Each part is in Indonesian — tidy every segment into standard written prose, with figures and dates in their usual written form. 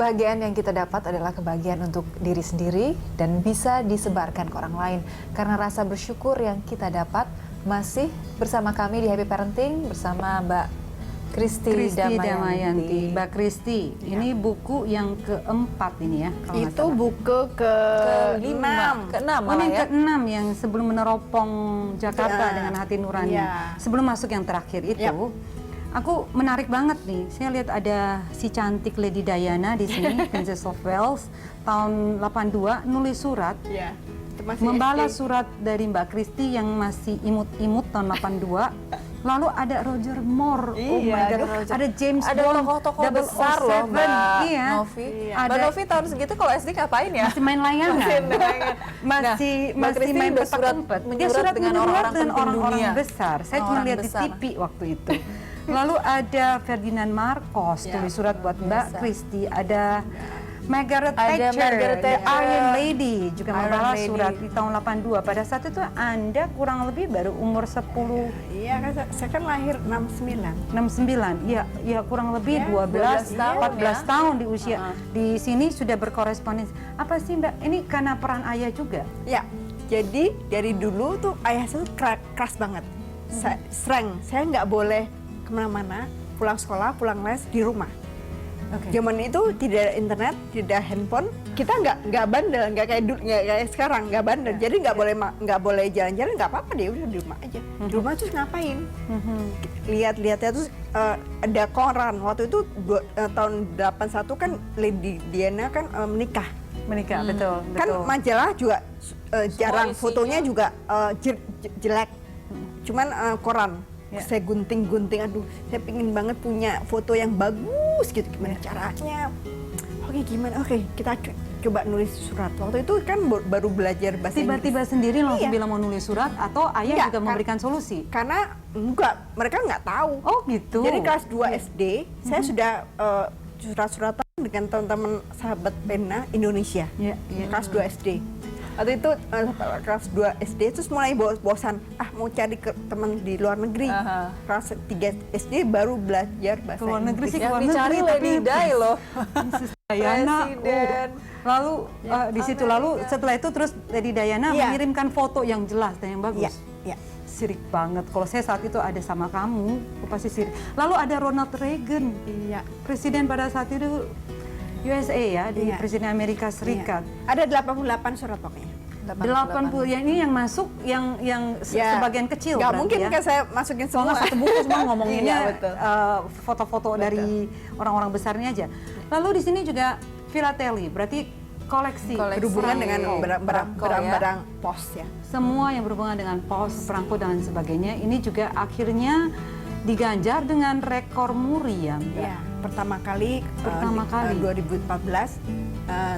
Kebahagiaan yang kita dapat adalah kebahagiaan untuk diri sendiri dan bisa disebarkan ke orang lain. Karena rasa bersyukur yang kita dapat masih bersama kami di Happy Parenting bersama Mbak Kristi Damayanti. Mbak Kristi, ini buku yang keempat ini ya? Kalau Itu buku ke-6. Ke-6 Oh, ini malah ya. ke-6 yang sebelum meneropong Jakarta Ya. dengan hati nurani. Ya. Sebelum masuk yang terakhir itu, Ya. aku menarik banget nih. Saya lihat ada si cantik Lady Diana di sini, Princess of Wales, tahun 82, nulis surat. Ya. Itu masih Membalas SD. surat dari Mbak Kristi yang masih imut-imut tahun 82. Lalu ada Roger Moore, oh Iya, my God, Roger. ada James Ada Bond, tokoh-tokoh 007, besar loh Mbak iya. Novi. Iya. Mbak Ada- Novi tahun segitu kalau SD ngapain ya? Masih main layangan, Masih Mbak masih Kristi main udah petak surat umpet. Dia menyurat surat dengan menyurat orang-orang dengan penting orang-orang dunia. besar. Saya cuma Orang lihat di besar. TV waktu itu. Lalu ada Ferdinand Marcos Ya, tulis surat buat Mbak biasa. Kristi. Ada Margaret Ada Thatcher, Margaret The Thatcher. Iron Lady juga Iron membalas Lady. surat di tahun 82. Pada saat itu Anda kurang lebih baru umur 10, Iya, kan saya kan lahir 69. 69, ya, ya kurang lebih Ya, 12, 12 tahun 14 ya. tahun di usia. Di sini sudah berkorespondensi. Apa sih Mbak? Ini karena peran ayah juga? Ya, jadi dari dulu tuh ayah saya tuh keras banget. Strength, saya nggak boleh kemana-mana, pulang sekolah, pulang les di rumah. Oke. Zaman itu tidak ada internet, tidak ada handphone, kita nggak bandel, nggak kayak sekarang, nggak bandel. Jadi nggak boleh jalan-jalan, nggak apa-apa deh, udah di rumah aja. Di rumah terus ngapain? Lihat-lihatnya terus ada koran. Waktu itu tahun 81 kan Lady Diana kan menikah. Menikah, betul, Kan betul. majalah juga jarang, isinya- fotonya juga jelek. Cuman koran. Ya. Saya gunting-gunting, aduh, saya pingin banget punya foto yang bagus gitu. Gimana caranya? Oke, gimana? Oke, kita coba nulis surat. Waktu itu kan baru belajar bahasa Tiba-tiba Inggris. sendiri langsung Iya. bilang mau nulis surat atau ayah Enggak, juga kan- memberikan solusi? Karena mereka nggak tahu. Oh gitu. Jadi kelas 2 SD, saya sudah surat-suratan dengan teman-teman sahabat pena Indonesia. Ya, ya. Kelas 2 SD. Waktu itu kelas 2 SD terus mulai bosan, mau cari teman di luar negeri. Aha. Kelas 3 SD baru belajar bahasa Ke luar negeri Inggris. sih, Yang luar dicari negeri, Lady tapi- Di loh. Diana. Presiden. Lalu di situ lalu setelah itu terus Lady Diana Iya. mengirimkan foto yang jelas dan yang bagus. Iya, iya. Sirik banget. Kalau saya saat itu ada sama kamu, aku pasti sirik. Lalu ada Ronald Reagan, Iya. presiden pada saat itu USA ya, di Iya. Presiden Amerika Serikat. Ada 88 surat pokoknya. 80 yang ini yang masuk yang Ya. sebagian kecil Nggak berarti mungkin ya. kan saya masukin semua. Soalnya satu buku cuma ngomonginnya Iya, betul. foto-foto dari orang-orang besarnya aja. Lalu di sini juga filateli, berarti koleksi. Berhubungan dengan Perangko, ya. barang-barang pos ya. Semua yang berhubungan dengan pos, perangko dan sebagainya. Ini juga akhirnya diganjar dengan rekor muri ya, Mbak. Ya, pertama kali Pertama kali. 2014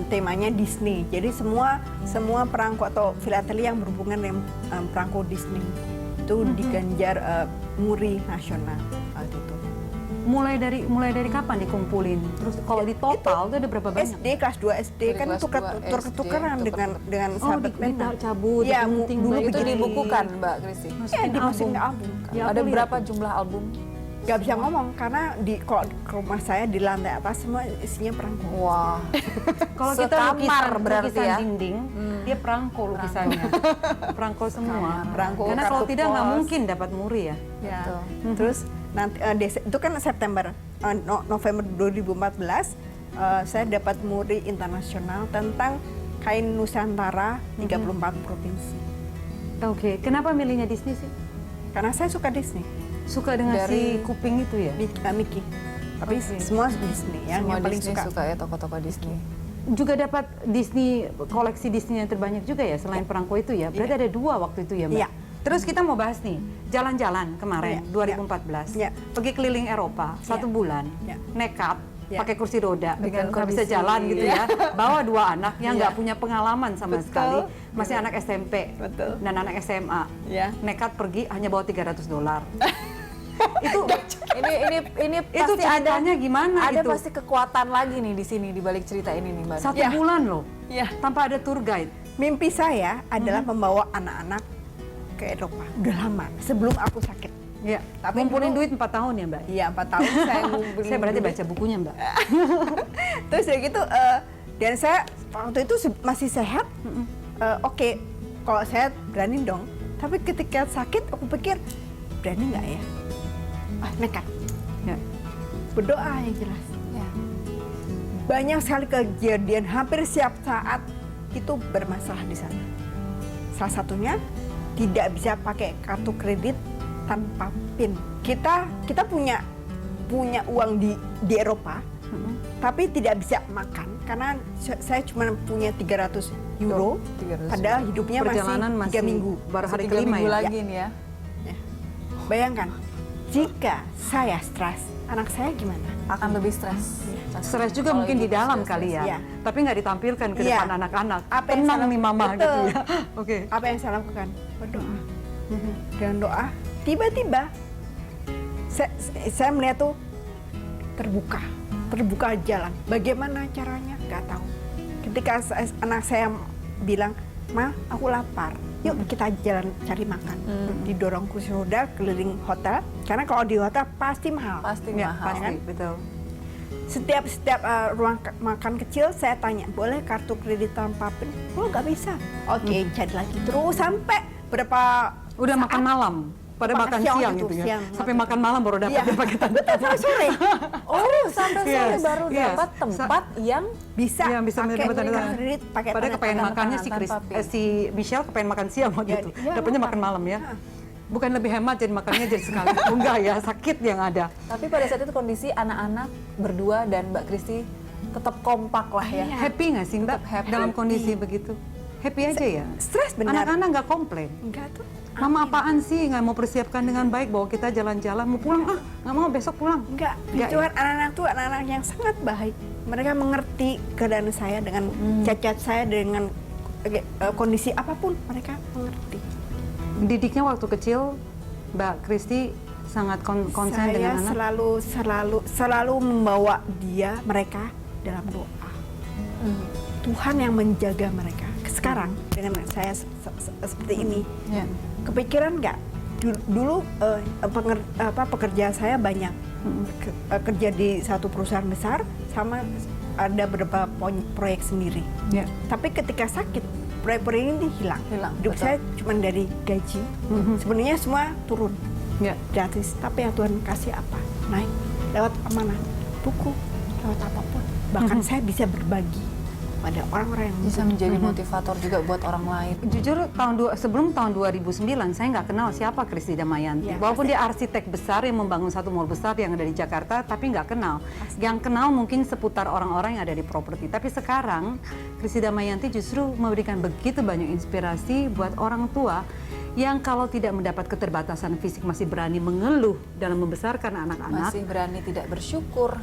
temanya Disney. Jadi semua perangko atau filateli yang berhubungan dengan perangko Disney itu diganjar muri nasional waktu itu. Mulai dari kapan dikumpulin? Terus kalau di total itu ada berapa banyak? SD kelas 2 SD Dari kan kelas itu 2 tuker-tukeran SD, dengan Oh, sahabat pena. cabut, Iya, digunting, dulu baik. Itu begini. dibukukan Mbak Kristi. Iya, dimasukin ke album. Ya, Ada aku lihat berapa tuh. jumlah album? Gak bisa ngomong karena kalau ke rumah saya di lantai atas semua isinya perangko. Wah. Kalau kita Sekamar berarti lukisan ya. dinding, dia perangko lukisannya. Perangko semua. Perangko, Karena kalau kartu tidak nggak pos. mungkin dapat muri ya. Ya. Betul. Terus nanti itu kan September, November 2014 saya dapat muri internasional tentang kain Nusantara 34 provinsi. Oke, kenapa milihnya Disney sih? Karena saya suka Disney, Suka dengan Dari- si kuping itu ya? Mickey. Tapi Oke. semua Disney yang Semua paling Disney suka. ya tokoh-tokoh Disney. Juga dapat Disney, koleksi Disney yang terbanyak juga ya selain perangko itu ya? Berarti ada 2 waktu itu ya Mbak? Iya. Terus kita mau bahas nih, jalan-jalan kemarin Iya, 2014, iya. pergi keliling Eropa 1 bulan, Iya. nekat, Iya. pakai kursi roda, Dengan nggak bisa kondisi- jalan gitu ya, bawa 2 anak yang nggak Iya. punya pengalaman sama Betul. sekali, masih anak SMP Betul. dan anak SMA, Iya. nekat pergi hanya bawa $300. Itu Ini itu pasti ada ceritanya gimana ada itu? pasti kekuatan lagi nih di sini di balik cerita ini nih Mbak. 1 Iya. bulan loh, Iya. tanpa ada tour guide. Mimpi saya adalah membawa anak-anak ke Eropa. Udah lama sebelum aku sakit. Ya. Tapi Ngumpulin dulu- duit 4 tahun ya Mbak? Iya 4 tahun saya ngumpulin. Saya berarti duit. baca bukunya Mbak. Terus ya gitu, dan saya waktu itu masih sehat. Oke, kalau saya berani dong. Tapi ketika sakit, aku pikir berani nggak ya? Nekat. Ya. Berdoa yang jelas. Ya. Banyak sekali kejadian, hampir setiap saat itu bermasalah di sana. Salah satunya tidak bisa pakai kartu kredit tanpa PIN. Kita punya uang di Eropa, tapi tidak bisa makan karena saya cuma punya 300 euro. 300 Padahal hidupnya Perjalanan masih 3 minggu. baru hari Tiga kelima minggu ya? lagi nih ya. Bayangkan, jika saya stres, anak saya gimana? Akan lebih stres. Stres juga Kalau mungkin di ibu dalam stres, kali ya, Iya. tapi nggak ditampilkan ke Iya. depan anak-anak. Apa yang Tenang salah- nih mama Betul. gitu ya. Oke. Apa yang saya lakukan? Berdoa. Dengan doa, tiba-tiba saya melihat tuh terbuka jalan. Bagaimana caranya? Gak tahu. Ketika anak saya bilang, Ma, aku lapar. Yuk kita jalan cari makan. Didorong kursi roda keliling hotel. Karena kalau di hotel pasti mahal. Pasti Ya, mahal. pasti, kan? betul. Setiap ruang makan kecil saya tanya, boleh kartu kredit tanpa PIN? Oh nggak bisa. Oke, cari lagi. Terus sampai berapa Udah saat, makan malam, pada Makan makan siang siang itu, gitu ya. siang. Sampai makan malam baru dapat Iya. dia pakai tanda Betul, sampai sore. Oh, sampai sore Yes, baru yes. dapat tempat yang Bisa, Iya, bisa pakai mendapat tanda kartu tangan. kredit, pakai Padahal tanda kepengen tangan. makannya tangan tanpa PIN. si Michelle kepengen makan siang waktu Ya, itu. ya, Dapatnya lupa. makan malam ya. Bukan lebih hemat jadi makannya jadi sekali. Oh, enggak ya, sakit yang ada. tapi pada saat itu kondisi anak-anak berdua dan Mbak Kristi tetap kompak lah ya. Iya. Happy nggak sih Mbak Tetap happy. dalam kondisi begitu? Happy aja ya? Stres benar. Anak-anak nggak komplain. Enggak tuh. Mama apaan sih nggak mau persiapkan dengan baik bahwa kita jalan-jalan mau pulang nggak mau besok pulang. Enggak, Enggak itu kan anak-anak tuh anak-anak yang sangat baik. Mereka mengerti keadaan saya dengan cacat saya dengan kondisi apapun, mereka mengerti. Didiknya waktu kecil Mbak Kristi sangat konsen Saya dengan anak. selalu membawa mereka dalam doa. Tuhan yang menjaga mereka. Sekarang dengan saya seperti ini, Ya. kepikiran nggak? Dulu pekerja saya banyak. Kerja di satu perusahaan besar sama ada beberapa proyek sendiri. Ya. Tapi ketika sakit, proyek-proyek ini hilang. Hidup betul. saya cuma dari gaji. Sebenarnya semua turun Ya. gratis. Tapi yang Tuhan kasih apa? Naik lewat amanah, buku, lewat apapun. Bahkan saya bisa berbagi pada orang-orang yang Bisa menjadi motivator juga buat orang lain. Jujur sebelum tahun 2009 saya nggak kenal siapa Kristi Damayanti. Ya, Walaupun dia arsitek besar yang membangun satu mall besar yang ada di Jakarta, tapi nggak kenal. Yang kenal mungkin seputar orang-orang yang ada di properti. Tapi sekarang Kristi Damayanti justru memberikan begitu banyak inspirasi buat orang tua yang kalau tidak mendapat keterbatasan fisik masih berani mengeluh dalam membesarkan anak-anak. Masih berani tidak bersyukur.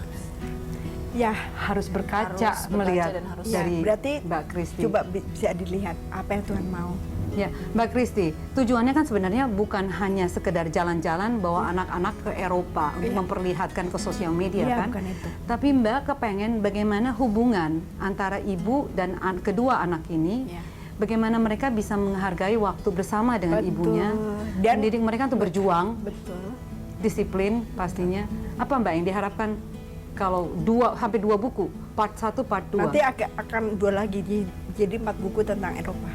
ya Harus berkaca Harus berkaca melihat dan harus- Ya, dari berarti Mbak Kristi. coba bisa dilihat apa yang Tuhan mau. Ya, Mbak Kristi, tujuannya kan sebenarnya bukan hanya sekedar jalan-jalan bawa anak-anak ke Eropa untuk memperlihatkan ke sosial media Iya, kan. bukan itu. Tapi Mbak kepengen bagaimana hubungan antara ibu dan kedua anak ini, Iya. bagaimana mereka bisa menghargai waktu bersama dengan Betul. ibunya, Dan- mendidik mereka untuk berjuang, Betul. disiplin pastinya. Apa Mbak yang diharapkan kalau hampir dua buku, part 1, part 2? Nanti akan 2 lagi, jadi 4 buku tentang Eropa.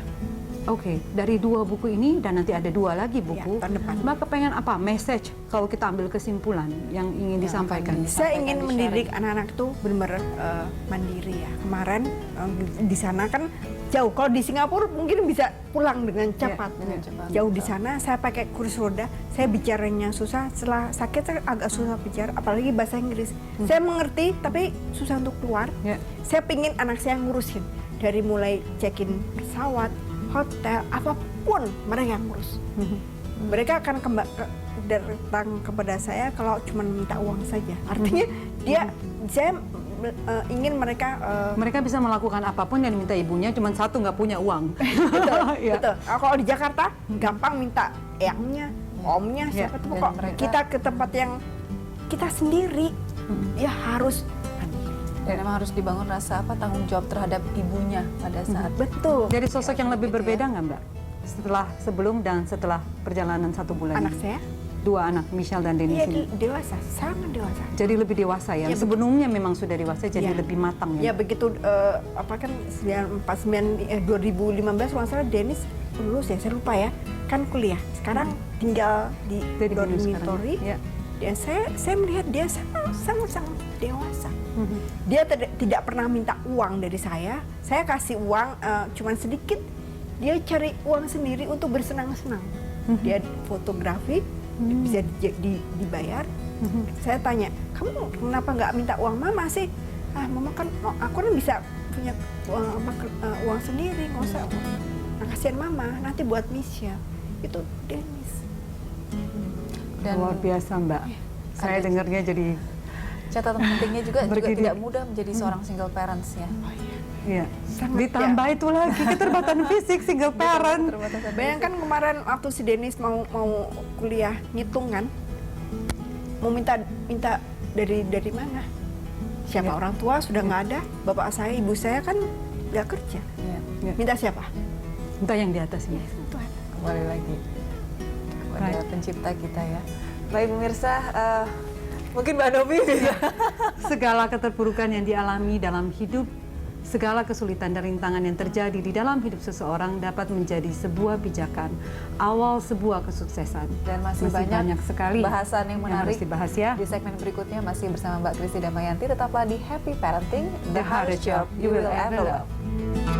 Oke, dari 2 buku ini dan nanti ada 2 lagi buku. Ya, tahun depan. Mbak kepengen apa? Message kalau kita ambil kesimpulan yang ingin disampaikan. akan Saya Sampaikan ingin di mendidik anak-anak tuh benar-benar mandiri ya. Kemarin di sana kan jauh. Kalau di Singapura mungkin bisa pulang dengan cepat. dengan cepat. Jauh di sana saya pakai kursi roda. Saya bicaranya susah. Setelah sakit saya agak susah bicara, apalagi bahasa Inggris. Saya mengerti tapi susah untuk keluar. Ya. Saya pingin anak saya ngurusin dari mulai check-in pesawat, hotel, apapun mereka yang ngurus. Mereka akan datang kepada saya kalau cuma minta uang saja. Artinya saya ingin mereka Mereka bisa melakukan apapun yang diminta ibunya, cuma satu nggak punya uang. betul, Ya. betul. Kalau di Jakarta gampang minta eyangnya, omnya, Ya, siapa tuh. dan Kok mereka- kita ke tempat yang kita sendiri, ya harus Dan memang harus dibangun rasa tanggung jawab terhadap ibunya pada saat betul. Jadi sosok yang lebih Gitu ya. berbeda nggak Mbak? Sebelum dan setelah perjalanan 1 bulan Anak ini? saya dua anak, Michelle dan Dennis Iya, ini. dewasa, sangat dewasa. Jadi lebih dewasa ya. Iya, Sebelumnya memang sudah dewasa, jadi Iya. lebih matang Ya ya. begitu apa kan 2015 kalau nggak salah Dennis lulus ya, saya lupa ya, kan kuliah. Sekarang tinggal di Dia di Bandung sekarang. dormitory. Ya. Dan saya melihat dia sangat dewasa. Dia tidak pernah minta uang dari saya kasih uang cuman sedikit. Dia cari uang sendiri untuk bersenang-senang. Dia fotografi, bisa dibayar. Saya tanya, kamu kenapa nggak minta uang mama sih? Ah, mama kan, aku kan bisa punya uang sendiri, nggak usah. Nah, kasihan mama, nanti buat Michelle. Itu Dennis. Dan Luar biasa Mbak. Saya ada- dengarnya jadi catatan pentingnya juga Bergini. tidak mudah menjadi seorang single parents ya. ya. Sangat, Ditambah itu lagi keterbatasan fisik single parent. Bayangkan kemarin waktu si Dennis mau kuliah ngitung kan, mau minta dari mana? Siapa Ya. orang tua sudah nggak ada, bapak saya, ibu saya kan nggak kerja. Ya, Ya. Minta siapa? Entah yang di atas ini. Tuhan. kembali lagi kepada Baik. pencipta kita ya. Baik pemirsa, mungkin Mbak Novi bisa. Segala keterpurukan yang dialami dalam hidup, segala kesulitan dan rintangan yang terjadi di dalam hidup seseorang dapat menjadi sebuah pijakan, awal sebuah kesuksesan. Dan masih banyak sekali bahasan yang menarik harus dibahas ya. di segmen berikutnya masih bersama Mbak Kristi Damayanti. Tetaplah di Happy Parenting, The hardest job you will ever love.